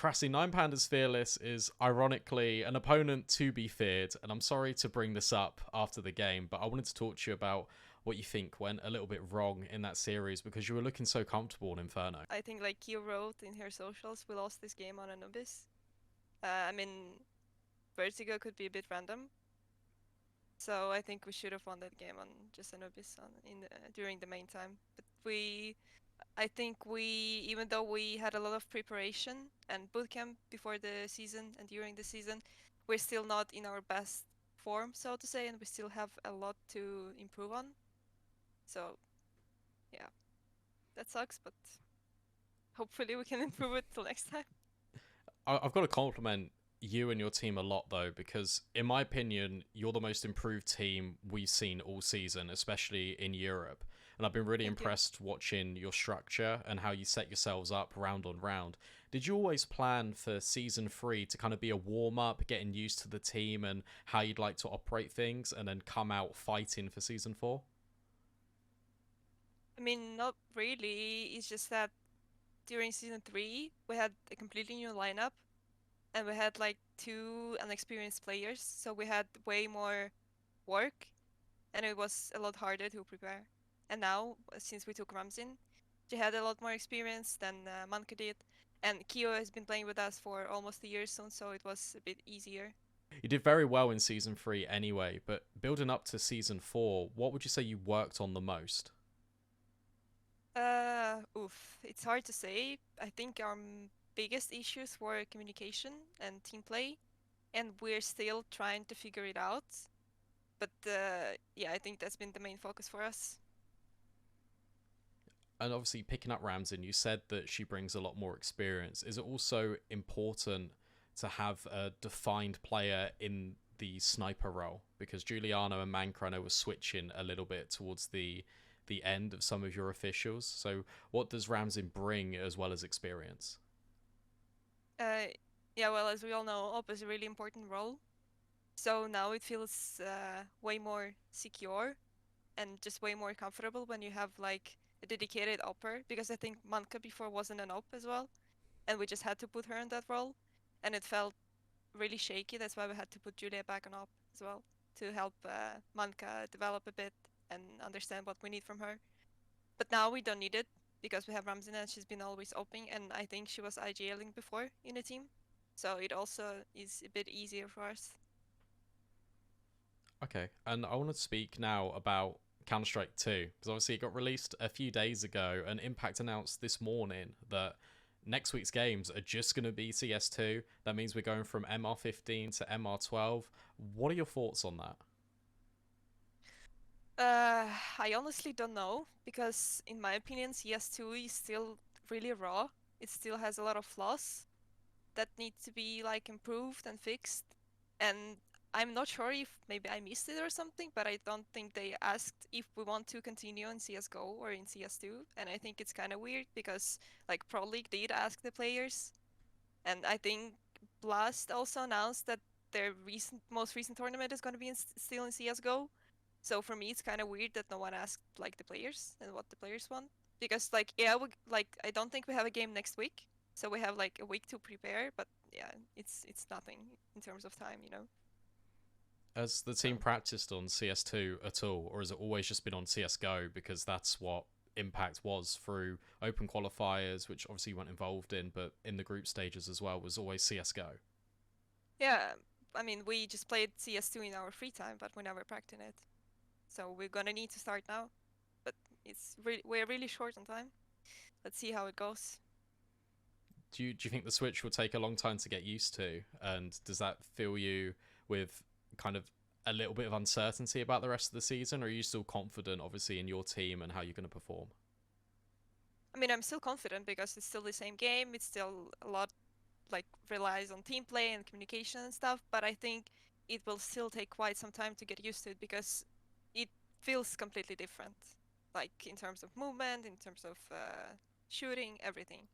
kr4sy, Nine Pandas Fearless is ironically an opponent to be feared, and I'm sorry to bring this up after the game, but I wanted to talk to you about what you think went a little bit wrong in that series because you were looking so comfortable in Inferno. I think like Kyo wrote in her socials, we lost this game on Anubis. Vertigo could be a bit random, so I think we should have won that game on just Anubis during the main time. But I think even though we had a lot of preparation and bootcamp before the season and during the season, we're still not in our best form, so to say, and we still have a lot to improve on. So, yeah, that sucks, but hopefully we can improve it till next time. I've got to compliment you and your team a lot though, because in my opinion, you're the most improved team we've seen all season, especially in Europe. And I've been really Thank you. impressed watching your structure and how you set yourselves up round on round. Did you always plan for season 3 to kind of be a warm up, getting used to the team and how you'd like to operate things, and then come out fighting for season 4? I mean, not really. It's just that during season 3, we had a completely new lineup and we had like two inexperienced players, so we had way more work and it was a lot harder to prepare. And now, since we took Ramzin, she had a lot more experience than Manka did, and Kyo has been playing with us for almost a year soon, so it was a bit easier. You did very well in season 3 anyway, but building up to season 4, what would you say you worked on the most? It's hard to say. I think our biggest issues were communication and team play, and we're still trying to figure it out. But yeah, I think that's been the main focus for us. And obviously picking up Ramsden, you said that she brings a lot more experience. Is it also important to have a defined player in the sniper role? Because Giuliano and Mancrano were switching a little bit towards the end of some of your officials. So what does Ramsden bring as well as experience? Uh, yeah, well, as we all know, op is a really important role. So now it feels way more secure and just way more comfortable when you have like a dedicated opper, because I think Manka before wasn't an op as well, and we just had to put her in that role, and it felt really shaky. That's why we had to put Julia back on op as well to help Manka develop a bit and understand what we need from her. But now we don't need it because we have Ramzina and she's been always opening, and I think she was IGLing before in the team. So it also is a bit easier for us. Okay, and I want to speak now about Counter Strike 2 because obviously it got released a few days ago, and Impact announced this morning that next week's games are just going to be CS2. That means we're going from MR15 to MR12. What are your thoughts on that? I honestly don't know because, in my opinion, CS2 is still really raw. It still has a lot of flaws that need to be like improved and fixed. And I'm not sure if maybe I missed it or something, but I don't think they asked if we want to continue in CS:GO or in CS2. And I think it's kind of weird because like Pro League did ask the players, and I think Blast also announced that their most recent tournament is going to be still in CS:GO. So for me, it's kind of weird that no one asked like the players and what the players want, because like yeah, I don't think we have a game next week, so we have like a week to prepare. But yeah, it's nothing in terms of time, you know. Has the team So practiced on CS2 at all, or has it always just been on CSGO because that's what Impact was through open qualifiers, which obviously you weren't involved in, but in the group stages as well was always CSGO? yeah, I mean we just played CS2 in our free time, but we never practiced it. So we're gonna need to start now. But we're really short on time. Let's see how it goes. Do you think the Switch will take a long time to get used to? And does that fill you with kind of a little bit of uncertainty about the rest of the season? Or are you still confident, obviously, in your team and how you're going to perform? I mean, I'm still confident because it's still the same game. It's still a lot like relies on team play and communication and stuff, but I think it will still take quite some time to get used to it because it feels completely different, like in terms of movement, in terms of shooting, everything.